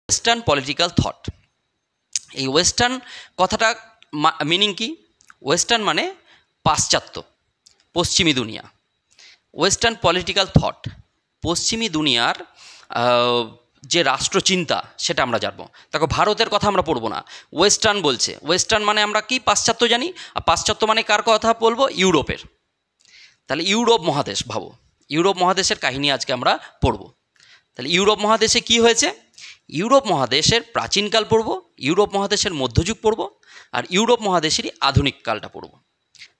Western political thought. এই western কথাটা meaning কি? ওয়েস্টার্ন মানে পাশ্চাত্য, পশ্চিমী দুনিয়া। ওয়েস্টার্ন পলিটিক্যাল থট, পশ্চিমী দুনিয়ার যে রাষ্ট্রচিন্তা সেটা আমরা জানবো। দেখো, ভারতের কথা আমরা পড়বো না, ওয়েস্টার্ন বলছে। ওয়েস্টার্ন মানে আমরা কি? পাশ্চাত্য জানি। আর পাশ্চাত্য মানে কার কথা বলবো? ইউরোপের। তাহলে ইউরোপ মহাদেশ ভাবো, ইউরোপ মহাদেশের কাহিনী আজকে আমরা পড়বো। তাহলে ইউরোপ মহাদেশে কি হয়েছে? ইউরোপ মহাদেশের প্রাচীনকাল পড়ব, ইউরোপ মহাদেশের মধ্যযুগ পড়ব, আর ইউরোপ মহাদেশেরই আধুনিক কালটা পড়ব।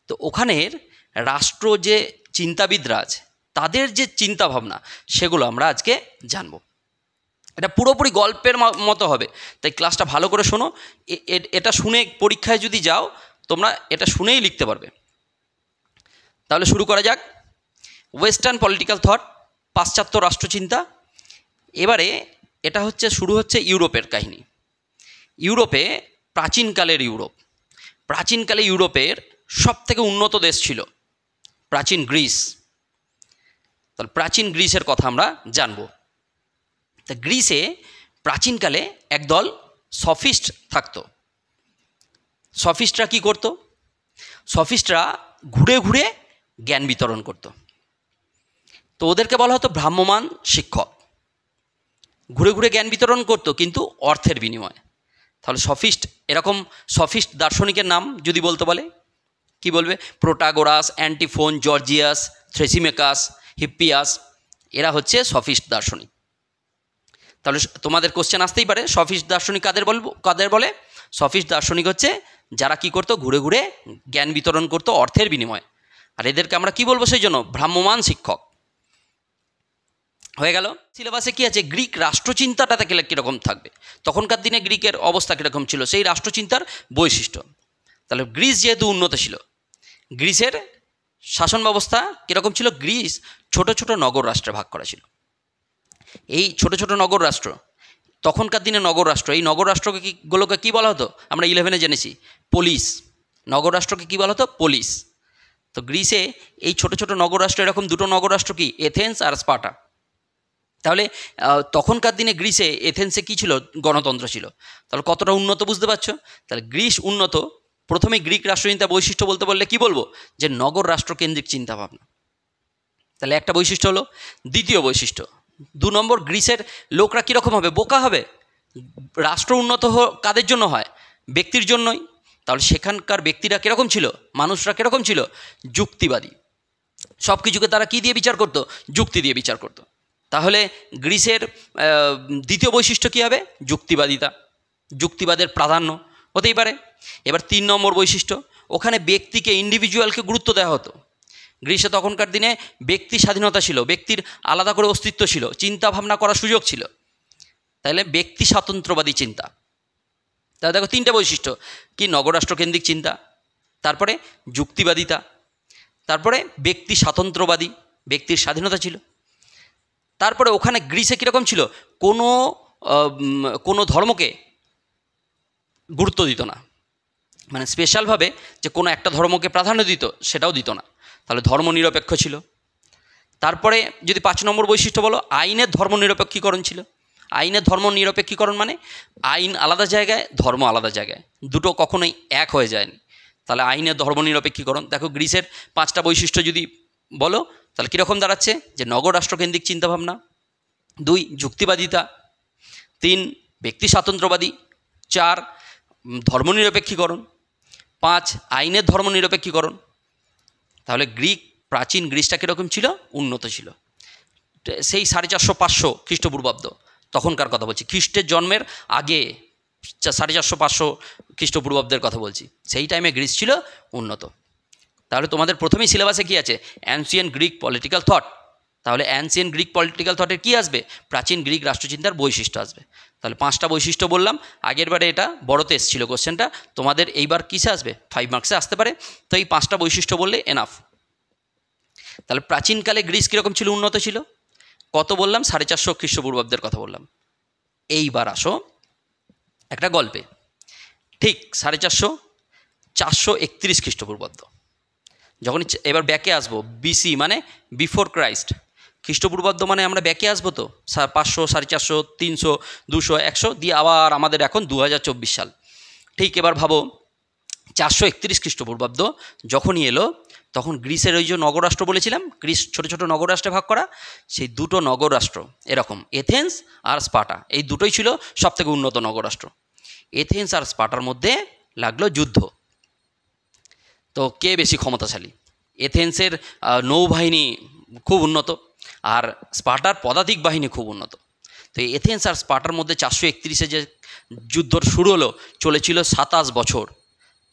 তো ওখানের রাষ্ট্র যে চিন্তাবিদরা আছে তাদের যে চিন্তা ভাবনা সেগুলো আমরা আজকে জানব। এটা পুরোপুরি গল্পের মতো হবে, তাই ক্লাসটা ভালো করে শোনো। এটা শুনে পরীক্ষায় যদি যাও তোমরা এটা শুনেই লিখতে পারবে। তাহলে শুরু করা যাক। ওয়েস্টার্ন পলিটিক্যাল থট, পাশ্চাত্য রাষ্ট্রচিন্তা। এবারে এটা শুরু হচ্ছে ইউরোপের কাহিনী। ইউরোপে প্রাচীনকালের প্রাচীনকালে ইউরোপের সবথেকে উন্নত দেশ ছিল প্রাচীন গ্রিস। তাহলে প্রাচীন গ্রিসের কথা আমরা জানব। তা গ্রিসে প্রাচীনকালে একদল সফিস্ট থাকতো। সফিস্টরা কি করত? সফিস্টরা ঘুরে ঘুরে জ্ঞান বিতরণ করত। তো ওদেরকে বলা হতো ভ্রাম্যমান শিক্ষক। ঘুরে ঘুরে জ্ঞান বিতরণ করতো কিন্তু অর্থের বিনিময়ে। তাহলে সফিস্ট, এরকম সফিস্ট দার্শনিকের নাম যদি বলতে বলে কি বলবে? প্রোটাগোরাস, অ্যান্টিফোন, জর্জিয়াস, থ্রেসিমেকাস, হিপ্পিয়াস, এরা হচ্ছে সফিস্ট দার্শনিক। তাহলে তোমাদের কোশ্চেন আসতেই পারে, সফিস্ট দার্শনিক কাদের বলে? সফিস্ট দার্শনিক হচ্ছে যারা কি করতো? ঘুরে ঘুরে জ্ঞান বিতরণ করতো অর্থের বিনিময়ে। আর এদেরকে আমরা কি বলবো সেই জন্য? ভ্রাম্যমান শিক্ষক। হয়ে গেল। সিলেবাসে কি আছে? গ্রিক রাষ্ট্রচিন্তাটা কীরকম থাকবে, তখনকার দিনে গ্রিকের অবস্থা কীরকম ছিল, সেই রাষ্ট্রচিন্তার বৈশিষ্ট্য। তাহলে গ্রিস যেহেতু উন্নত ছিল, গ্রিসের শাসন ব্যবস্থা কীরকম ছিল? গ্রিস ছোট ছোট নগর রাষ্ট্রে ভাগ করা ছিল। এই ছোট ছোট নগর রাষ্ট্র, তখনকার দিনে নগর রাষ্ট্র, এই নগর রাষ্ট্রগুলোকে কী বলা হতো? আমরা 11-এ জেনেছি, পলিস। নগর রাষ্ট্রকে কী বলা হতো? পলিস। তো গ্রিসে এই ছোট ছোট নগর রাষ্ট্র, এরকম দুটো নগর রাষ্ট্র কি? এথেন্স আর স্পার্টা। তাহলে তখনকার দিনে গ্রিসে, এথেন্সে কী ছিল? গণতন্ত্র ছিল। তাহলে কতটা উন্নত বুঝতে পারছো? তাহলে গ্রিস উন্নত। প্রথমে গ্রিক রাষ্ট্রচিন্তা বৈশিষ্ট্য বলতে বললে কি বলবো? যে নগর রাষ্ট্রকেন্দ্রিক চিন্তাভাবনা। তাহলে একটা বৈশিষ্ট্য হলো। দ্বিতীয় বৈশিষ্ট্য, 2 নম্বর, গ্রিসের লোকরা কীরকম হবে? বোকা হবে। রাষ্ট্র উন্নত কাদের জন্য হয়? ব্যক্তির জন্যই। তাহলে সেখানকার ব্যক্তিরা কীরকম ছিল? মানুষরা কীরকম ছিল? যুক্তিবাদী। সব কিছুকে তারা কী দিয়ে বিচার করতো? যুক্তি দিয়ে বিচার করতো। তাহলে গ্রিসের দ্বিতীয় বৈশিষ্ট্য কী হবে? যুক্তিবাদিতা, যুক্তিবাদের প্রাধান্য হতেই পারে। এবার 3 নম্বর বৈশিষ্ট্য, ওখানে ব্যক্তিকে, ইন্ডিভিজুয়ালকে গুরুত্ব দেওয়া হতো। গ্রিসে তখনকার দিনে ব্যক্তি স্বাধীনতা ছিল, ব্যক্তির আলাদা করে অস্তিত্ব ছিল, চিন্তা ভাবনা করার সুযোগ ছিল। তাহলে ব্যক্তি স্বাতন্ত্র্যবাদী চিন্তা। তাহলে দেখো 3টে বৈশিষ্ট্য কি? নগররাষ্ট্রকেন্দ্রিক চিন্তা, তারপরে যুক্তিবাদিতা, তারপরে ব্যক্তি স্বাতন্ত্র্যবাদী, ব্যক্তির স্বাধীনতা ছিল। তারপরে ওখানে গ্রিসে কীরকম ছিল? কোনো ধর্মকে গুরুত্ব দিত না, মানে স্পেশালভাবে যে কোনো একটা ধর্মকে প্রাধান্য দিত সেটাও দিত না। তাহলে ধর্মনিরপেক্ষ ছিল। তারপরে যদি 5 নম্বর বৈশিষ্ট্য বলো, আইনের ধর্মনিরপেক্ষীকরণ ছিল। আইনের ধর্মনিরপেক্ষীকরণ মানে আইন আলাদা জায়গায়, ধর্ম আলাদা জায়গায়, দুটো কখনোই এক হয়ে যায়নি। তাহলে আইনের ধর্মনিরপেক্ষীকরণ। দেখো গ্রিসের 5টা বৈশিষ্ট্য যদি বলো তাহলে কীরকম দাঁড়াচ্ছে? যে নগর রাষ্ট্রকেন্দ্রিক চিন্তাভাবনা, 2 যুক্তিবাদিতা, 3 ব্যক্তি স্বাতন্ত্র্যবাদী, 4 ধর্মনিরপেক্ষীকরণ, 5 আইনের ধর্মনিরপেক্ষীকরণ। তাহলে প্রাচীন গ্রিসটা কীরকম ছিল? উন্নত ছিল। সেই 450-500 খ্রিস্টপূর্বাব্দ, তখনকার কথা বলছি, খ্রিস্টের জন্মের আগে 450-500 খ্রিস্টপূর্বাব্দের কথা বলছি। সেই টাইমে গ্রিস ছিল উন্নত। তাহলে তোমাদের প্রথমেই সিলেবাসে কী আছে? Ancient Greek political thought. তাহলে অ্যানসিয়েন্ট গ্রিক পলিটিক্যাল থটের কী আসবে? প্রাচীন গ্রিক রাষ্ট্রচিন্তার বৈশিষ্ট্য আসবে। তাহলে 5টা বৈশিষ্ট্য বললাম। আগের বারে এটা বড়তে এসেছিল কোশ্চেনটা, তোমাদের এইবার কিসে আসবে? 5 মার্কসে আসতে পারে। তো এই 5টা বৈশিষ্ট্য বললে এনাফ। তাহলে প্রাচীনকালে গ্রিস কীরকম ছিল? উন্নত ছিল। কত বললাম? 450 খ্রিস্টপূর্বাব্দের কথা বললাম। এইবার আসো একটা গল্পে। ঠিক 431 খ্রিস্টপূর্বাব্দ, যখন এবার ব্যাকে আসবো, বিসি মানে বিফোর ক্রাইস্ট, খ্রিস্টপূর্বাব্দ মানে আমরা ব্যাকে আসবো তো 500, 450, 300, 200, 100 দিয়ে আবার আমাদের এখন 2024 সাল। ঠিক এবার ভাবো 431 খ্রিস্টপূর্বাব্দ যখনই এলো, তখন গ্রিসের ওই যে নগররাষ্ট্র বলেছিলাম, গ্রিস ছোটো ছোটো নগররাষ্ট্রে ভাগ করা, সেই দুটো নগররাষ্ট্র এরকম এথেন্স আর স্পার্টা, এই দুটোই ছিল সবথেকে উন্নত নগররাষ্ট্র। এথেন্স আর স্পার্টার মধ্যে লাগলো যুদ্ধ। তো কে বেশি ক্ষমতাশালী? এথেন্সের নৌবাহিনী খুব উন্নত আর স্পার্টার পদাতিক বাহিনী খুব উন্নত। তো এথেন্স আর স্পার্টার মধ্যে 431-এ যে যুদ্ধ শুরু হলো, চলেছিল 27 বছর।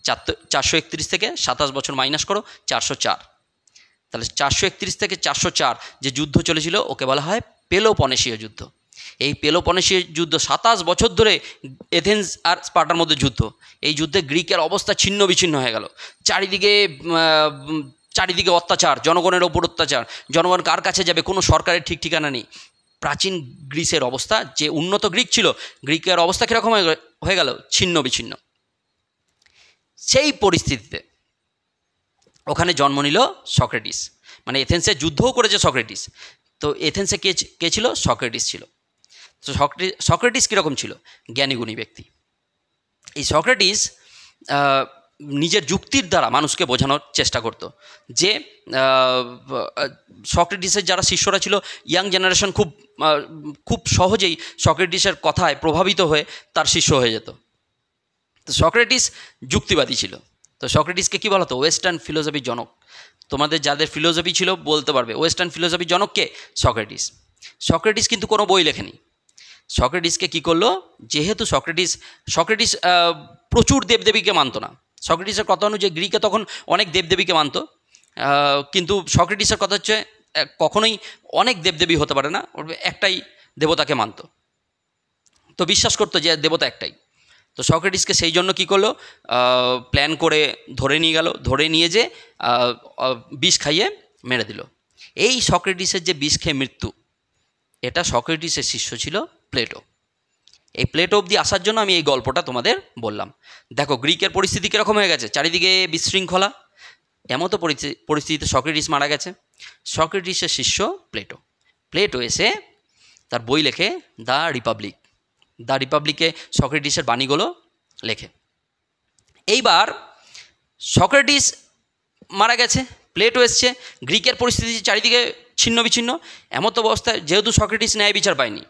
431 থেকে 27 বছর মাইনাস করো, 404। তাহলে 431 থেকে 404 যে যুদ্ধ চলেছিল ওকে বলা হয় পেলোপনেশীয় যুদ্ধ। এই পেলোপনেশীয় যুদ্ধ 27 বছর ধরে এথেন্স আর স্পার্টার মধ্যে যুদ্ধ। এই যুদ্ধে গ্রিকের অবস্থা ছিন্ন বিচ্ছিন্ন হয়ে গেল। চারিদিকে অত্যাচার, জনগণের ওপর অত্যাচার, জনগণ কার কাছে যাবে, কোনো সরকারের ঠিক ঠিকানা নেই। প্রাচীন গ্রিসের অবস্থা, যে উন্নত গ্রিক ছিল, গ্রিকের অবস্থা কীরকম হয়ে গেল? ছিন্ন বিচ্ছিন্ন। সেই পরিস্থিতিতে ওখানে জন্ম নিল সক্রেটিস। মানে এথেন্সে যুদ্ধও করেছে সক্রেটিস। তো এথেন্সে কে ছিল? সক্রেটিস ছিল। তো সক্রেটিস কীরকম ছিল? জ্ঞানীগুণী ব্যক্তি। এই সক্রেটিস নিজের যুক্তির দ্বারা মানুষকে বোঝানোর চেষ্টা করত যে সক্রেটিসের যারা শিষ্যরা ছিল, ইয়াং জেনারেশন খুব সহজেই সক্রেটিসের কথায় প্রভাবিত হয়ে তার শিষ্য হয়ে যেত। তো সক্রেটিস যুক্তিবাদী ছিল। তো সক্রেটিসকে কী বলা হতো? ওয়েস্টার্ন ফিলোসফির জনক। তোমাদের যাদের ফিলোসফি ছিল বলতে পারবে ওয়েস্টার্ন ফিলোসফির জনককে? সক্রেটিস। সক্রেটিস কিন্তু কোনো বই লেখেনি। সক্রেটিসকে কী করলো? যেহেতু সক্রেটিস প্রচুর দেবদেবীকে মানত না। সক্রেটিসের কথা অনুযায়ী গ্রিকে তখন অনেক দেবদেবীকে মানত, কিন্তু সক্রেটিসের কথা হচ্ছে কখনোই অনেক দেবদেবী হতে পারে না, একটাই দেবতাকে মানত। তো বিশ্বাস করতো যে দেবতা একটাই। তো সক্রেটিসকে সেই জন্য কী করলো? প্ল্যান করে ধরে নিয়ে গেল, ধরে নিয়ে যে বিষ খাইয়ে মেরে দিল। এই সক্রেটিসের যে বিষ খেয়ে মৃত্যু, এটা সক্রেটিসের শিষ্য ছিল প্লেটো। এই প্লেটো অবধি আসার জন্য আমি এই গল্পটা তোমাদের বললাম। দেখো গ্রিকের পরিস্থিতি কীরকম হয়ে গেছে, চারিদিকে বিশৃঙ্খলা। এমতো পরিস্থিতিতে সক্রেটিস মারা গেছে। সক্রেটিসের শিষ্য প্লেটো এসে তার বই লেখে দ্য রিপাবলিকে সক্রেটিসের বাণীগুলো লেখে। এইবার সক্রেটিস মারা গেছে, প্লেটো এসছে, গ্রিকের পরিস্থিতি চারিদিকে ছিন্ন বিচ্ছিন্ন। এমতো অবস্থায় যেহেতু সক্রেটিস ন্যায় বিচার পায়নি,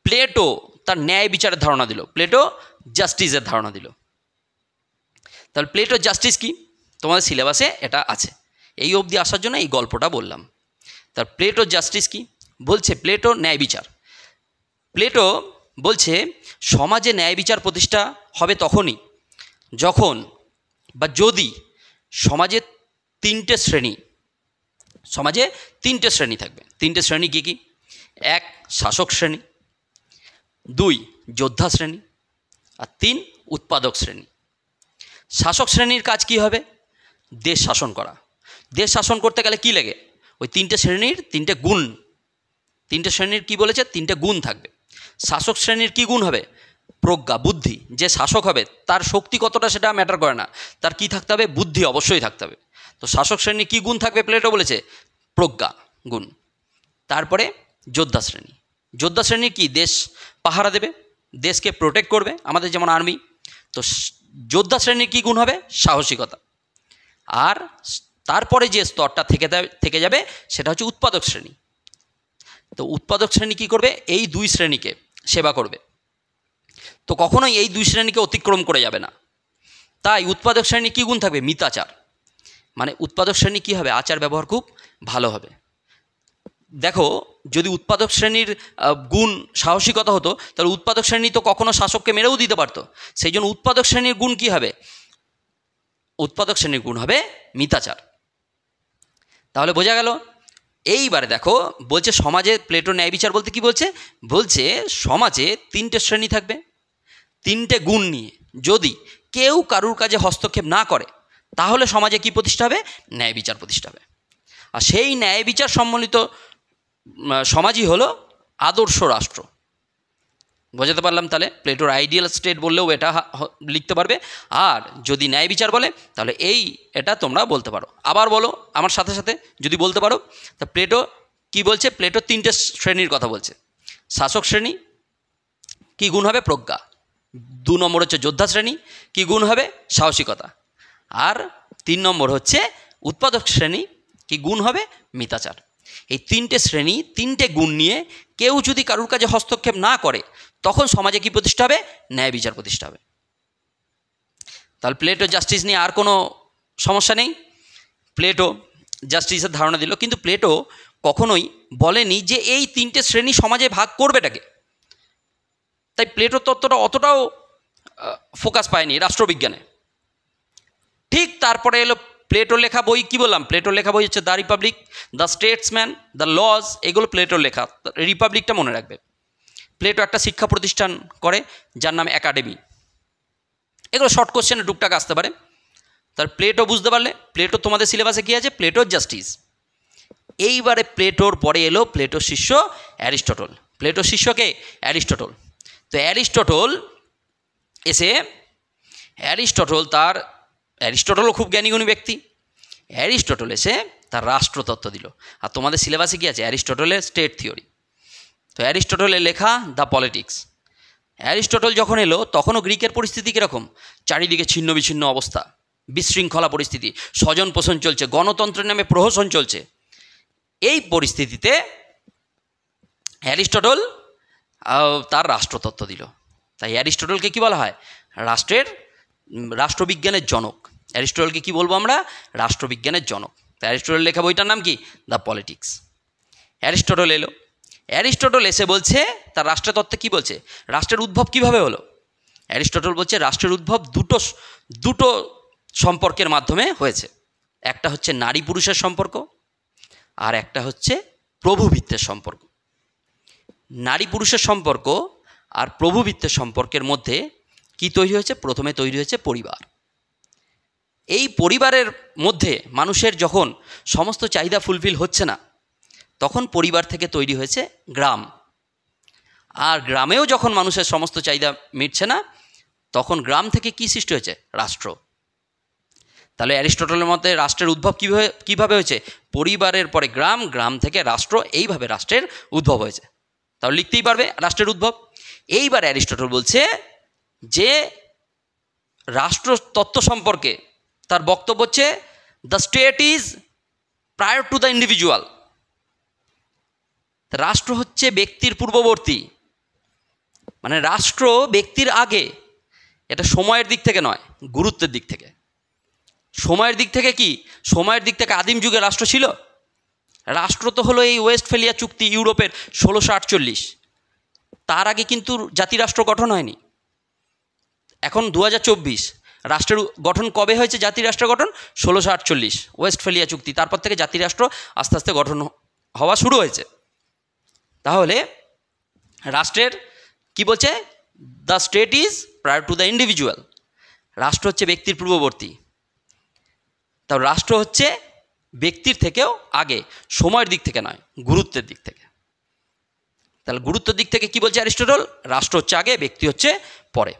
প্লেটো তার ন্যায় বিচারের ধারণা দিল, প্লেটো জাস্টিসের ধারণা দিল। তাহলে প্লেটো জাস্টিস কি? তোমাদের সিলেবাসে এটা আছে। এই অবধি আসার জন্য এই গল্পটা বললাম। তার প্লেটো জাস্টিস কি বলছে? প্লেটো ন্যায় বিচার। প্লেটো বলছে সমাজে ন্যায় বিচার প্রতিষ্ঠা হবে তখনই যখন বা যদি সমাজে তিনটে শ্রেণী থাকবে। তিনটে শ্রেণী কী কী? 1 শাসক শ্রেণী, 2 যোদ্ধা শ্রেণী, আর 3 উৎপাদক শ্রেণী। শাসক শ্রেণীর কাজ কি হবে? দেশ শাসন করা। দেশ শাসন করতে গেলে কি লাগে? ওই তিনটে শ্রেণীর তিনটে গুণ। তিনটে শ্রেণীর কি বলেছে? তিনটে গুণ থাকবে। শাসক শ্রেণীর কি গুণ হবে? প্রজ্ঞা, বুদ্ধি। যে শাসক হবে তার শক্তি কতটা সেটা ম্যাটার করে না, তার কি থাকতে হবে? বুদ্ধি অবশ্যই থাকতে হবে। তো শাসক শ্রেণীর কী গুণ থাকবে? প্লেটো বলেছে প্রজ্ঞা গুণ। তারপরে যোদ্ধা শ্রেণীর কি? দেশ পাহারা দেবে, দেশকে প্রোটেক্ট করবে, আমাদের যেমন আর্মি। তো যোদ্ধা শ্রেণীর কী গুণ হবে? সাহসিকতা। আর তারপরে যে স্তরটা থেকে যাবে সেটা হচ্ছে উৎপাদক শ্রেণী। তো উৎপাদক শ্রেণী কী করবে? এই 2 শ্রেণীকে সেবা করবে। তো কখনোই এই 2 শ্রেণীকে অতিক্রম করে যাবে না। তাই উৎপাদক শ্রেণী কী গুণ থাকবে? মিতাচার। মানে উৎপাদক শ্রেণী কী হবে? আচার ব্যবহার খুব ভালো হবে। দেখো যদি উৎপাদক শ্রেণীর গুণ সাহসিকতা হতো, তাহলে উৎপাদক শ্রেণী তো কখনো শাসককে মেরেও দিতে পারতো। সেই জন্য উৎপাদক শ্রেণীর গুণ কী হবে? উৎপাদক শ্রেণীর গুণ হবে মিতাচার। তাহলে বোঝা গেল। এইবারে দেখো বলছে সমাজে প্লেটো ন্যায় বিচার বলতে কি বলছে? বলছে সমাজে 3টে শ্রেণী থাকবে, 3টে গুণ নিয়ে। যদি কেউ কারুর কাজে হস্তক্ষেপ না করে তাহলে সমাজে কি প্রতিষ্ঠা হবে? ন্যায় বিচার প্রতিষ্ঠা হবে। আর সেই ন্যায় বিচার সম্মিলিত সমাজই হলো আদর্শ রাষ্ট্র। বোঝাতে পারলাম? তাহলে প্লেটোর আইডিয়াল স্টেট বললেও এটা লিখতে পারবে। আর যদি ন্যায় বিচার বলে তাহলে এটা তোমরা বলতে পারো। আবার বলো আমার সাথে সাথে যদি বলতে পারো। তা প্লেটো কি বলছে? প্লেটো তিনটে শ্রেণীর কথা বলছে। শাসক শ্রেণী, কি গুণ হবে? প্রজ্ঞা। 2 নম্বর হচ্ছে যোদ্ধা শ্রেণী, কি গুণ হবে? সাহসিকতা। আর 3 নম্বর হচ্ছে উৎপাদক শ্রেণী, কি গুণ হবে? মিতাচার। এই তিনটে শ্রেণী, তিনটে গুণ নিয়ে কেউ যদি কারুর কাজে হস্তক্ষেপ না করে, তখন সমাজে কি প্রতিষ্ঠা হবে? ন্যায় বিচার প্রতিষ্ঠা হবে। তাহলে প্লেটো জাস্টিস নিয়ে আর কোনো সমস্যা নেই। প্লেটো জাস্টিসের ধারণা দিল, কিন্তু প্লেটো কখনোই বলেনি যে এই তিনটে শ্রেণী সমাজে ভাগ করবেটাকে। তাই প্লেটো তত্ত্বটা অতটাও ফোকাস পায়নি রাষ্ট্রবিজ্ঞানে। ঠিক তারপরে এলো প্লেটোর লেখা বই। কি বললাম? প্লেটোর লেখা বই হচ্ছে the Republic, the Statesman, the Laws, এগুলো প্লেটোর লেখা। রিপাবলিকটা মনে রাখবে। প্লেটো একটা শিক্ষা প্রতিষ্ঠান করে যার নাম একাডেমি। এগুলো শর্ট কোশ্চেনে টুকটাক আসতে পারে। তার প্লেটো বুঝতে পারলে, প্লেটো তোমাদের সিলেবাসে কী আছে? প্লেটোর জাস্টিস। এইবারে প্লেটোর পরে এলো প্লেটোর শিষ্য অ্যারিস্টটল। প্লেটোর শিষ্যকে অ্যারিস্টটল। তো অ্যারিস্টটল এসে, অ্যারিস্টটলও খুব জ্ঞানীগুণী ব্যক্তি। অ্যারিস্টটল এসে তার রাষ্ট্রতত্ত্ব দিল। আর তোমাদের সিলেবাসে কী আছে? অ্যারিস্টটলের স্টেট থিওরি। তো অ্যারিস্টটলের লেখা দ্য পলিটিক্স। অ্যারিস্টটল যখন এলো তখনও গ্রিকের পরিস্থিতি কীরকম? চারিদিকে ছিন্ন বিচ্ছিন্ন অবস্থা, বিশৃঙ্খলা পরিস্থিতি, স্বজন পোষণ চলছে, গণতন্ত্রের নামে প্রহসন চলছে। এই পরিস্থিতিতে অ্যারিস্টটল তার রাষ্ট্রতত্ত্ব দিল। তাই অ্যারিস্টটলকে কি বলা হয়? রাষ্ট্রবিজ্ঞানের জনক। অ্যারিস্টটলকে কি বলবো আমরা? রাষ্ট্রবিজ্ঞানের জনক। তাই অ্যারিস্টটল লেখা বইটার নাম কি? The politics. অ্যারিস্টটল এলো। অ্যারিস্টটল এসে বলছে তার রাষ্ট্রতত্ত্বে কি বলছে? রাষ্ট্রের উদ্ভব কিভাবে হলো? অ্যারিস্টটল বলছে রাষ্ট্রের উদ্ভব দুটো সম্পর্কের মাধ্যমে হয়েছে। একটা হচ্ছে নারী পুরুষের সম্পর্ক, আর একটা হচ্ছে প্রভুভিত্তের সম্পর্ক। নারী পুরুষের সম্পর্ক আর প্রভুভিত্তের সম্পর্কের মধ্যে কি তৈরি হয়েছে? প্রথমে তৈরি হয়েছে পরিবার। এই পরিবারের মধ্যে মানুষের যখন সমস্ত চাহিদা ফুলফিল হচ্ছে না, তখন পরিবার থেকে তৈরি হয়েছে গ্রাম। আর গ্রামেও যখন মানুষের সমস্ত চাহিদা মিটছে না, তখন গ্রাম থেকে কি সৃষ্টি হয়েছে? রাষ্ট্র। তাহলে অ্যারিস্টটলের মতে রাষ্ট্রের উদ্ভব কীভাবে হয়েছে? পরিবারের পরে গ্রাম, গ্রাম থেকে রাষ্ট্র, এইভাবে রাষ্ট্রের উদ্ভব হয়েছে। তাহলে লিখতেই পারবে রাষ্ট্রের উদ্ভব। এইবার অ্যারিস্টটল বলছে যে রাষ্ট্রতত্ত্ব সম্পর্কে তার বক্তব্য হচ্ছে the state is prior to the individual. রাষ্ট্র হচ্ছে ব্যক্তির পূর্ববর্তী, মানে রাষ্ট্র ব্যক্তির আগে। এটা সময়ের দিক থেকে নয়, গুরুত্বের দিক থেকে। সময়ের দিক থেকে কি? সময়ের দিক থেকে আদিম যুগে রাষ্ট্র ছিল? রাষ্ট্র তো হলো এই ওয়েস্টফেলিয়া চুক্তি, ইউরোপের 1648। তার আগে কিন্তু জাতিরাষ্ট্র গঠন হয়নি। এখন 2024, রাষ্ট্রের গঠন কবে হয়েছে? জাতিরাষ্ট্র গঠন 1648, ওয়েস্টফেলিয়া চুক্তি। তারপর থেকে জাতিরাষ্ট্র আস্তে আস্তে গঠন হওয়া শুরু হয়েছে। তাহলে রাষ্ট্রের কি বলছে? The state is prior to the individual. রাষ্ট্র হচ্ছে ব্যক্তির পূর্ববর্তী। তাও রাষ্ট্র হচ্ছে ব্যক্তির থেকেও আগে, সময়ের দিক থেকে নয়, গুরুত্বের দিক থেকে। তাহলে গুরুত্বের দিক থেকে কি বলছে অ্যারিস্টটল? রাষ্ট্র হচ্ছে আগে, ব্যক্তি হচ্ছে পরে।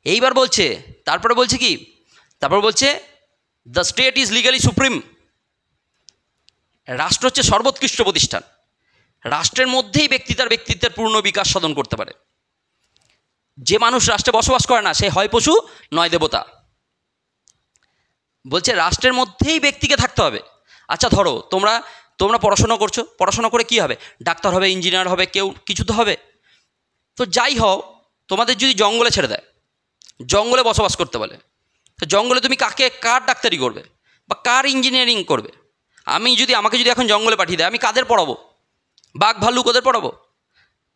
এইবার বলছে, তারপরে বলছে কি? তারপর বলছে the state is legally supreme. রাষ্ট্র হচ্ছে সর্বোৎকৃষ্ট প্রতিষ্ঠান। রাষ্ট্রের মধ্যেই ব্যক্তি তার ব্যক্তিত্বের পূর্ণ বিকাশ সাধন করতে পারে। যে মানুষ রাষ্ট্রে বসবাস করে না, সে হয় পশু নয় দেবতা। বলছে রাষ্ট্রের মধ্যেই ব্যক্তিকে থাকতে হবে। আচ্ছা ধরো তোমরা পড়াশোনা করছো, পড়াশোনা করে কি হবে? ডাক্তার হবে, ইঞ্জিনিয়ার হবে, কেউ কিছু তো হবে। তো যাই হও, তোমাদের যদি জঙ্গলে ছেড়ে দেয়, জঙ্গলে বসবাস করতে বলে, তো জঙ্গলে তুমি কার ডাক্তারি করবে বা কার ইঞ্জিনিয়ারিং করবে? আমাকে যদি এখন জঙ্গলে পাঠিয়ে দেয়, আমি কাদের পড়াবো? বাঘ ভাল্লুক ওদের পড়াবো?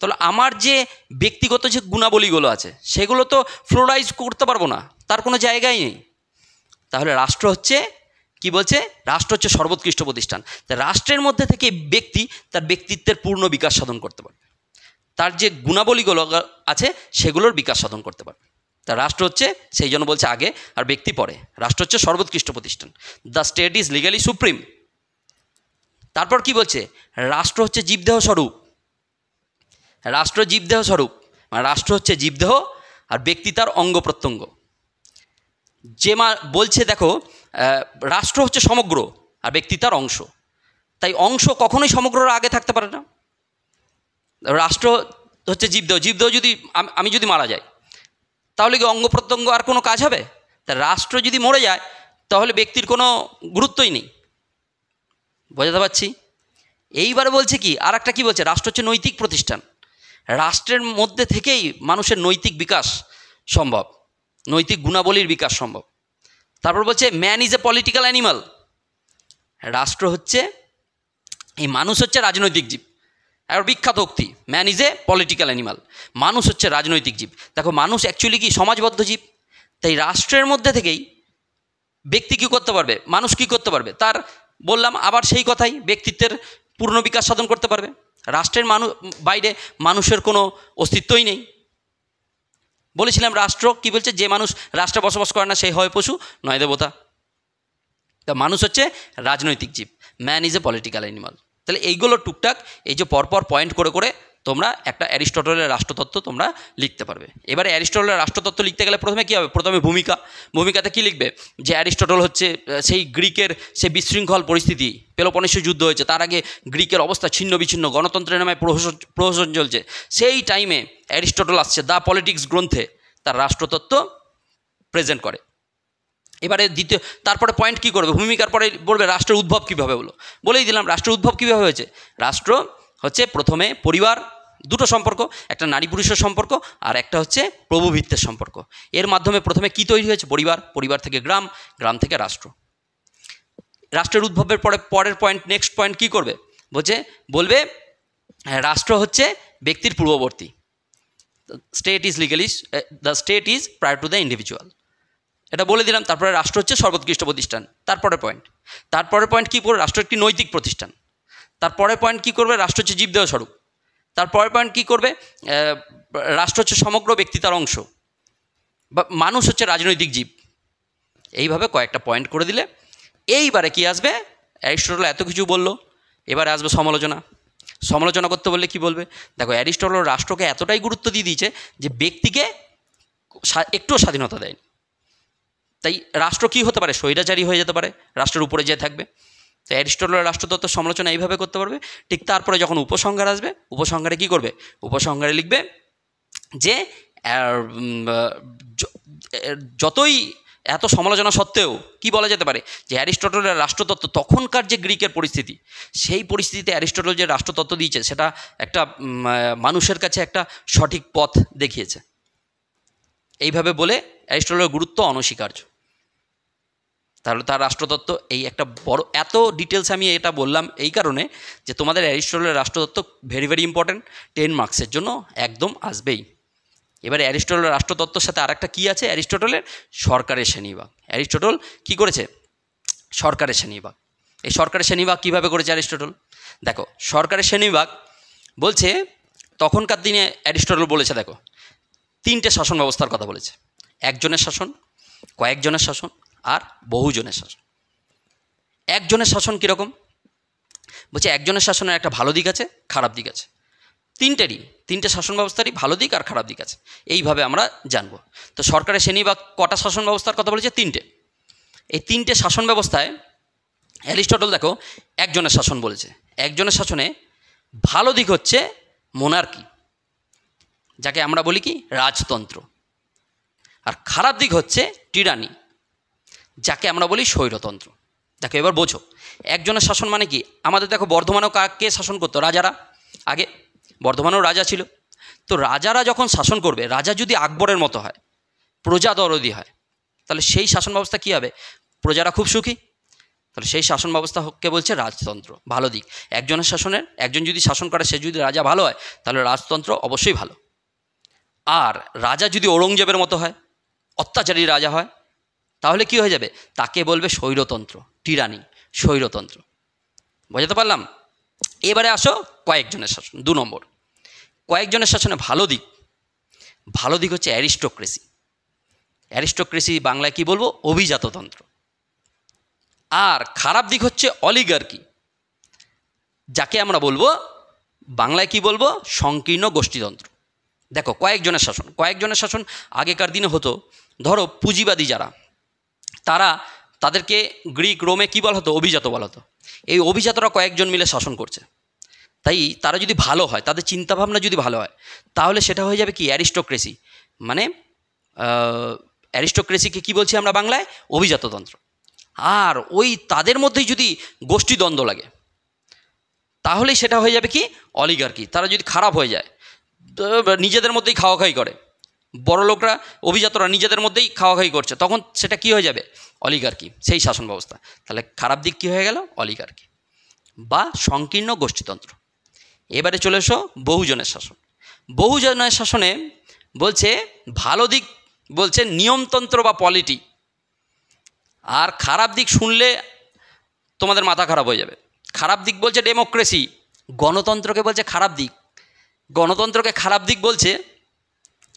তাহলে আমার যে ব্যক্তিগত যে গুণাবলীগুলো আছে, সেগুলো তো ফ্লোরাইজ করতে পারবো না, তার কোনো জায়গাই নেই। তাহলে রাষ্ট্র হচ্ছে কি বলছে? রাষ্ট্র হচ্ছে সর্বোৎকৃষ্ট প্রতিষ্ঠান। তা রাষ্ট্রের মধ্যে থেকে ব্যক্তি তার ব্যক্তিত্বের পূর্ণ বিকাশ সাধন করতে পারবে, তার যে গুণাবলীগুলো আছে সেগুলোর বিকাশ সাধন করতে পারবে। তা রাষ্ট্র হচ্ছে, সেই জন্য বলছে আগে আর ব্যক্তি পরে। রাষ্ট্র হচ্ছে সর্বোৎকৃষ্ট প্রতিষ্ঠান। The state is legally supreme. তারপর কি বলছে? রাষ্ট্র হচ্ছে জীবদেহ স্বরূপ। রাষ্ট্র জীবদেহ স্বরূপ, মানে রাষ্ট্র হচ্ছে জীবদেহ আর ব্যক্তি তার অঙ্গ প্রত্যঙ্গ। বলছে দেখো, রাষ্ট্র হচ্ছে সমগ্র আর ব্যক্তি তার অংশ। তাই অংশ কখনোই সমগ্রর আগে থাকতে পারে না। রাষ্ট্র হচ্ছে জীবদেহ, জীবদেহ যদি আমি যদি মারা যাই তাহলে কি অঙ্গ প্রত্যঙ্গ আর কোনো কাজ হবে? তা রাষ্ট্র যদি মরে যায় তাহলে ব্যক্তির কোনো গুরুত্বই নেই। বোঝাতে পারছি? এইবারে বলছে কি, আর একটা কী বলছে, রাষ্ট্র হচ্ছে নৈতিক প্রতিষ্ঠান। রাষ্ট্রের মধ্যে থেকেই মানুষের নৈতিক বিকাশ সম্ভব, নৈতিক গুণাবলীর বিকাশ সম্ভব। তারপর বলছে man is a political animal. রাষ্ট্র হচ্ছে, এই মানুষ হচ্ছে রাজনৈতিক জীব। আর বিখ্যাত উক্তি, man is a political animal, মানুষ হচ্ছে রাজনৈতিক জীব। দেখো মানুষ অ্যাকচুয়ালি কি সমাজবদ্ধ জীব। তাই রাষ্ট্রের মধ্যে থেকেই ব্যক্তি কী করতে পারবে, মানুষ কী করতে পারবে, তার বললাম আবার সেই কথাই, ব্যক্তিত্বের পূর্ণ বিকাশ সাধন করতে পারবে। রাষ্ট্রের বাইরে মানুষের কোনো অস্তিত্বই নেই। বলেছিলাম রাষ্ট্র কি বলছে, যে মানুষ রাষ্ট্রে বসবাস করে না সেই হয় পশু নয় দেবতা। তা মানুষ হচ্ছে রাজনৈতিক জীব, man is a political animal. তাহলে এইগুলো টুকটাক এই যে পরপর পয়েন্ট করে করে তোমরা একটা অ্যারিস্টটলের রাষ্ট্রতত্ত্ব তোমরা লিখতে পারবে। এবারে অ্যারিস্টটলের রাষ্ট্রতত্ত্ব লিখতে গেলে প্রথমে কী হবে, প্রথমে ভূমিকাতে কী লিখবে, যে অ্যারিস্টটল হচ্ছে সেই গ্রিকের সেই বিশৃঙ্খল পরিস্থিতি, পেলোপনেসীয় যুদ্ধ হয়েছে, তার আগে গ্রিকের অবস্থা ছিন্ন বিচ্ছিন্ন, গণতন্ত্রের নামে প্রহসন চলছে, সেই টাইমে অ্যারিস্টটল আসছে দ্য পলিটিক্স গ্রন্থে তার রাষ্ট্রতত্ত্ব প্রেজেন্ট করে। এবারে তারপরে পয়েন্ট কী করবে, ভূমিকার পরে বলবে রাষ্ট্রের উদ্ভব কীভাবে হলো। বলেই দিলাম রাষ্ট্রের উদ্ভব কীভাবে হয়েছে। রাষ্ট্র হচ্ছে প্রথমে পরিবার, দুটো সম্পর্ক, একটা নারী পুরুষের সম্পর্ক আর একটা হচ্ছে প্রভুভিত্তের সম্পর্ক। এর মাধ্যমে প্রথমে কি তৈরি হয়েছে, পরিবার, পরিবার থেকে গ্রাম, গ্রাম থেকে রাষ্ট্র। রাষ্ট্রের উদ্ভবের পরের পয়েন্ট, নেক্সট পয়েন্ট কী করবে, বলবে রাষ্ট্র হচ্ছে ব্যক্তির পূর্ববর্তী। State is prior to the individual, এটা বলে দিলাম। তারপরে রাষ্ট্র হচ্ছে সর্বোৎকৃষ্ট প্রতিষ্ঠান। তারপরের পয়েন্ট কী করবে, রাষ্ট্র একটি নৈতিক প্রতিষ্ঠান। তারপরের পয়েন্ট কী করবে, রাষ্ট্র হচ্ছে জীবদেহ স্বরূপ। তারপরের পয়েন্ট কী করবে, রাষ্ট্র হচ্ছে সমগ্র ব্যক্তি তার অংশ, বা মানুষ হচ্ছে রাজনৈতিক জীব। এইভাবে কয়েকটা পয়েন্ট করে দিলে এইবারে কি আসবে, অ্যারিস্টটল এত কিছু বললো, এবারে আসবে সমালোচনা করতে বললে কি বলবে। দেখো অ্যারিস্টটল রাষ্ট্রকে এতটাই গুরুত্ব দিয়ে দিয়েছে যে ব্যক্তিকে একটুও স্বাধীনতা দেয়নি। তাই রাষ্ট্র কী হতে পারে, স্বৈরাচারী হয়ে যেতে পারে, রাষ্ট্রের উপরে যে থাকবে। তো অ্যারিস্টটলের রাষ্ট্রতত্ত্ব সমালোচনা এইভাবে করতে পারবে। ঠিক তারপরে যখন উপসংহার আসবে, উপসংহারে কী করবে, উপসংহারে লিখবে যে যতই এত সমালোচনা সত্ত্বেও কি বলা যেতে পারে, যে অ্যারিস্টটলের রাষ্ট্রতত্ত্ব তখনকার যে গ্রিকের পরিস্থিতি, সেই পরিস্থিতিতে অ্যারিস্টটল যে রাষ্ট্রতত্ত্ব দিয়েছে সেটা একটা মানুষের কাছে একটা সঠিক পথ দেখিয়েছে। এইভাবে বলে অ্যারিস্টটলের গুরুত্ব অনস্বীকার্য। তাহলে তার রাষ্ট্রতত্ত্ব এই একটা বড়, এত ডিটেলস আমি এটা বললাম এই কারণে যে তোমাদের অ্যারিস্টটলের রাষ্ট্রতত্ত্ব ভেরি ভেরি ইম্পর্ট্যান্ট, 10 মার্কসের জন্য একদম আসবেই। এবারে অ্যারিস্টটলের রাষ্ট্রতত্ত্বের সাথে আর একটা কী আছে, অ্যারিস্টটলের সরকারের শ্রেণীবিভাগ। অ্যারিস্টটল কী করেছে, সরকারের শ্রেণীবিভাগ। এই সরকারের শ্রেণীবিভাগ কীভাবে করেছে অ্যারিস্টটল, দেখো সরকারের শ্রেণীবিভাগ বলছে, তখনকার দিনে অ্যারিস্টটল বলেছে, দেখো 3টে শাসন ব্যবস্থার কথা বলেছে, একজনের শাসন, কয়েকজনের শাসন আর বহুজনের শাসন। একজনের শাসন কীরকম, বলছে একজনের শাসনের একটা ভালো দিক আছে, খারাপ দিক আছে। তিনটে শাসন ব্যবস্থারই ভালো দিক আর খারাপ দিক আছে, এইভাবে আমরা জানবো। তো সরকারের শ্রেণীবিভাগ কটা শাসন ব্যবস্থার কথা বলেছে, 3টে। এই 3টে শাসন ব্যবস্থায় অ্যারিস্টটল দেখো একজনের শাসন বলেছে। একজনের শাসনে ভালো দিক হচ্ছে মোনার্কি, যাকে আমরা বলি কি রাজতন্ত্র, আর খারাপ দিক হচ্ছে টিরানি, যাকে আমরা বলি স্বৈরতন্ত্র। দেখো এবার বোঝো, একজনের শাসন মানে কি, আমাদের দেখো বর্ধমানেও কে শাসন করতো, রাজারা। আগে বর্ধমানেও রাজা ছিল। তো রাজারা যখন শাসন করবে, রাজা যদি আকবরের মতো হয়, প্রজা দরদি হয়, তাহলে সেই শাসন ব্যবস্থা কী হবে, প্রজারা খুব সুখী। তাহলে সেই শাসন ব্যবস্থাকে বলছে রাজতন্ত্র, ভালো দিক। একজনের শাসনের, একজন যদি শাসন করে, সে যদি রাজা ভালো হয়, তাহলে রাজতন্ত্র অবশ্যই ভালো। আর রাজা যদি ঔরঙ্গজেবের মতো হয়, অত্যাচারী রাজা হয়, তাহলে কি হয়ে যাবে, তাকে বলবে স্বৈরতন্ত্র, টিরানি, স্বৈরতন্ত্র। বোঝাতে পারলাম। এবারে আসো কয়েকজনের শাসন, 2 নম্বর। কয়েকজনের শাসনে ভালো দিক হচ্ছে অ্যারিস্টোক্রেসি। অ্যারিস্টোক্রেসি বাংলায় কি বলবো, অভিজাততন্ত্র। আর খারাপ দিক হচ্ছে অলিগার্কি, যাকে আমরা বলবো বাংলায় কি বলবো, সংকীর্ণ গোষ্ঠীতন্ত্র। দেখো কয়েকজনের শাসন আগেকার দিনে হতো, ধরো পুঁজিবাদী যারা, তারা তাদেরকে গ্রিক রোমে কী বলা হতো? অভিজাত বলা হতো। এই অভিজাতরা কয়েকজন মিলে শাসন করছে, তাই তারা যদি ভালো হয়, তাদের চিন্তাভাবনা যদি ভালো হয়, তাহলে সেটা হয়ে যাবে কি? অ্যারিস্টোক্রেসি। মানে অ্যারিস্টোক্রেসিকে কী বলছি আমরা বাংলায়? অভিজাততন্ত্র। আর ওই তাদের মধ্যেই যদি গোষ্ঠীদ্বন্দ্ব লাগে, তাহলেই সেটা হয়ে যাবে কি? অলিগার্কি। তারা যদি খারাপ হয়ে যায়, নিজেদের মধ্যেই খাওয়াখাই করে, বড় লোকরা অভিজাতরা নিজেদের মধ্যেই খাওয়াখাই করছে, তখন সেটা কি হয়ে যাবে? অলিগার্কি, সেই শাসন ব্যবস্থা। তাহলে খারাপ দিক কী হয়ে গেল? অলিগার্কি বা সংকীর্ণ গোষ্ঠীতন্ত্র। এবারে চলে এসো বহুজনের শাসন। বহুজনের শাসনে বলছে ভালো দিক বলছে নিয়মতন্ত্র বা পলিটি, আর খারাপ দিক শুনলে তোমাদের মাথা খারাপ হয়ে যাবে। খারাপ দিক বলছে ডেমোক্রেসি, গণতন্ত্রকে বলছে খারাপ দিক। গণতন্ত্রকে খারাপ দিক বলছে,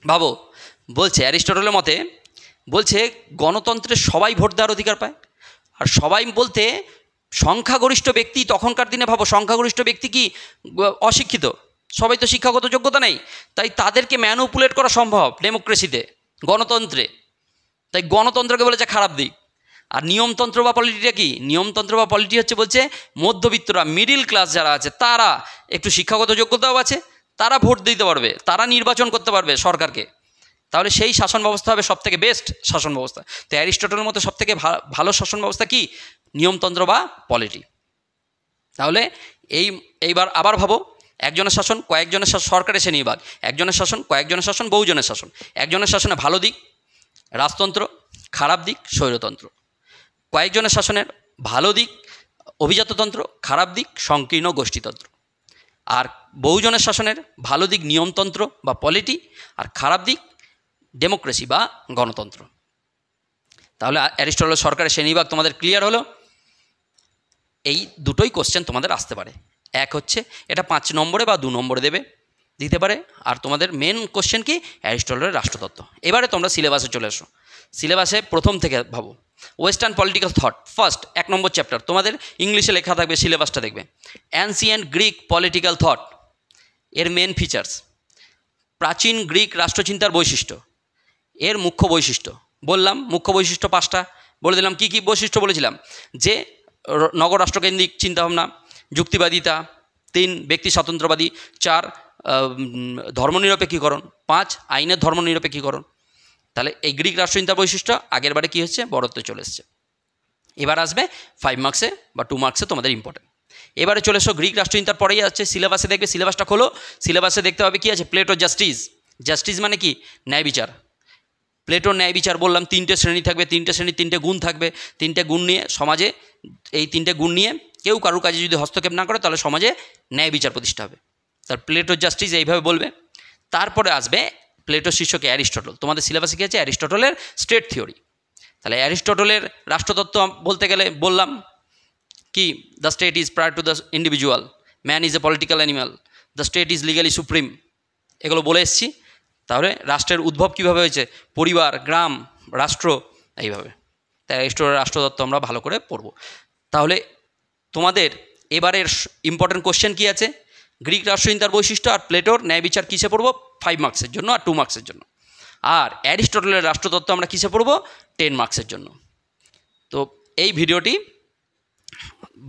ভাবো, বলছে অ্যারিস্টটলের মতে বলছে গণতন্ত্রে সবাই ভোট দেওয়ার অধিকার পায়। আর সবাই বলতে সংখ্যাগরিষ্ঠ ব্যক্তি, তখনকার দিনে ভাবো সংখ্যাগরিষ্ঠ ব্যক্তি কি অশিক্ষিত, সবাই তো শিক্ষাগত যোগ্যতা নেই, তাই তাদেরকে ম্যানুপুলেট করা সম্ভব ডেমোক্রেসিতে, গণতন্ত্রে। তাই গণতন্ত্রকে বলেছে খারাপ দিক। আর নিয়মতন্ত্র বা পলিটিটা কি? নিয়মতন্ত্র বা পলিটি হচ্ছে বলছে মধ্যবিত্তরা, মিডিল ক্লাস যারা আছে, তারা একটু শিক্ষাগত যোগ্যতাও আছে, তারা ভোট দিতে পারবে, তারা নির্বাচন করতে পারবে সরকারকে, তাহলে সেই শাসন ব্যবস্থা হবে সবথেকে বেস্ট শাসন ব্যবস্থা। তো অ্যারিস্টটলের মতো সবথেকে ভালো শাসন ব্যবস্থা কি? নিয়মতন্ত্র বা পলিটি। তাহলে এইবার আবার ভাবো, একজনের শাসন, কয়েকজনের শাসন, সরকারের শ্রেণীবিভাগ, একজনের শাসন, কয়েকজনের শাসন, বহুজনের শাসন। একজনের শাসনে ভালো দিক রাজতন্ত্র, খারাপ দিক স্বৈরতন্ত্র। কয়েকজনের শাসনের ভালো দিক অভিজাততন্ত্র, খারাপ দিক সংকীর্ণ গোষ্ঠীতন্ত্র। আর বহুজনের শাসনের ভালো দিক নিয়মতন্ত্র বা পলিটি, আর খারাপ দিক ডেমোক্রেসি বা গণতন্ত্র। তাহলে অ্যারিস্টটলের সরকারের শ্রেণীবিভাগ তোমাদের ক্লিয়ার হলো। এই দুটোই কোশ্চেন তোমাদের আসতে পারে। এক হচ্ছে এটা 5 নম্বরে বা 2 নম্বরে দিতে পারে। আর তোমাদের মেন কোশ্চেন কি? অ্যারিস্টটলের রাষ্ট্রতত্ত্ব। এবারে তোমরা সিলেবাসে চলে এসো। সিলেবাসে প্রথম থেকে ভাবো, ওয়েস্টার্ন পলিটিক্যাল থট, ফার্স্ট 1 নম্বর চ্যাপ্টার। তোমাদের ইংলিশে লেখা থাকবে, সিলেবাসটা দেখবে। অ্যানসিয়েন্ট গ্রিক পলিটিক্যাল থট, এর মেন ফিচার্স। প্রাচীন গ্রিক রাষ্ট্রচিন্তার বৈশিষ্ট্য, এর মুখ্য বৈশিষ্ট্য বললাম। মুখ্য বৈশিষ্ট্য 5টা বলে দিলাম। কী কী বৈশিষ্ট্য বলেছিলাম? যে নগর রাষ্ট্রকেন্দ্রিক চিন্তাভাবনা, যুক্তিবাদিতা, 3 ব্যক্তি স্বাতন্ত্র্যবাদী, 4 ধর্মনিরপেক্ষীকরণ, 5 আইনের ধর্মনিরপেক্ষীকরণ। তাহলে এই গ্রিক রাষ্ট্রচিন্তার বৈশিষ্ট্য আগের বারে কী হচ্ছে? বড়ত্বে চলে এসছে। এবার আসবে 5 মার্কসে বা 2 মার্কসে তোমাদের ইম্পর্টেন্ট। এবারে চলে এসো গ্রিক রাষ্ট্রচিন্তার পরেই আছে সিলেবাসে দেখবে। সিলেবাসটা খোলো, সিলেবাসে দেখতে হবে কী আছে? Plato justice. জাস্টিস মানে কি? ন্যায় বিচার। প্লেটোর ন্যায় বিচার বললাম 3টে শ্রেণী থাকবে, 3টে শ্রেণীর 3টে গুণ থাকবে। 3টে গুণ নিয়ে সমাজে, এই 3টে গুণ নিয়ে কেউ কারুর কাজে যদি হস্তক্ষেপ না করে, তাহলে সমাজে ন্যায় বিচার প্রতিষ্ঠা হবে। তার প্লেটোর জাস্টিস এইভাবে বলবে। তারপরে আসবে প্লেটোর শিষ্যকে অ্যারিস্টটল। তোমাদের সিলেবাসে কী আছে? অ্যারিস্টটলের স্টেট থিওরি। তাহলে অ্যারিস্টটলের রাষ্ট্রতত্ত্ব বলতে গেলে বললাম কি? The state is prior to the individual, man is a political animal, the state is legally supreme, এগুলো বলে এসেছি। তাহলে রাষ্ট্রের উদ্ভব কীভাবে হয়েছে? পরিবার, গ্রাম, রাষ্ট্র, এইভাবে। তাই অ্যারিস্টটলের রাষ্ট্রতত্ত্ব আমরা ভালো করে পড়ব। তাহলে তোমাদের এবারের ইম্পর্টেন্ট কোশ্চেন কী আছে? গ্রিক রাষ্ট্রচিন্তার বৈশিষ্ট্য আর প্লেটোর ন্যায় বিচার কিসে পড়ব? 5 মার্কসের জন্য আর 2 মার্কসের জন্য। আর অ্যারিস্টটলের রাষ্ট্রতত্ত্ব আমরা কিসে পড়ব? 10 মার্কসের জন্য। তো এই ভিডিওটি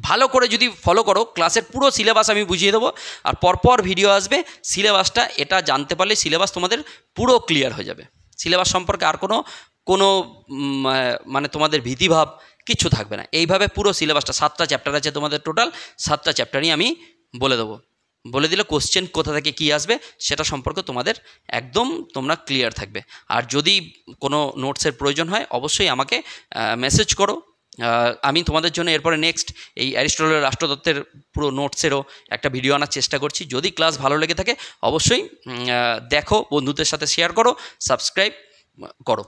ভালো করে যদি ফলো করো, ক্লাসের পুরো সিলেবাস আমি বুঝিয়ে দেবো। আর পরপর ভিডিও আসবে। সিলেবাসটা এটা জানতে পারলে সিলেবাস তোমাদের পুরো ক্লিয়ার হয়ে যাবে। সিলেবাস সম্পর্কে আর কোনো মানে তোমাদের ভীতিভাব কিচ্ছু থাকবে না। এইভাবে পুরো সিলেবাসটা 7টা চ্যাপ্টার আছে তোমাদের, টোটাল 7টা চ্যাপ্টারই আমি বলে দেবো। বলে দিলে কোশ্চেন কোথা থেকে কী আসবে সেটা সম্পর্কে তোমাদের একদম তোমরা ক্লিয়ার থাকবে। আর যদি কোনো নোটসের প্রয়োজন হয় অবশ্যই আমাকে মেসেজ করো। আমি তোমাদের জন্য এরপরে নেক্সট এই অ্যারিস্টটলের রাষ্ট্রতত্ত্বের পুরো নোটসেরও একটা ভিডিও আনার চেষ্টা করছি। যদি ক্লাস ভালো লেগে থাকে অবশ্যই দেখো, বন্ধুদের সাথে শেয়ার করো, সাবস্ক্রাইব করো।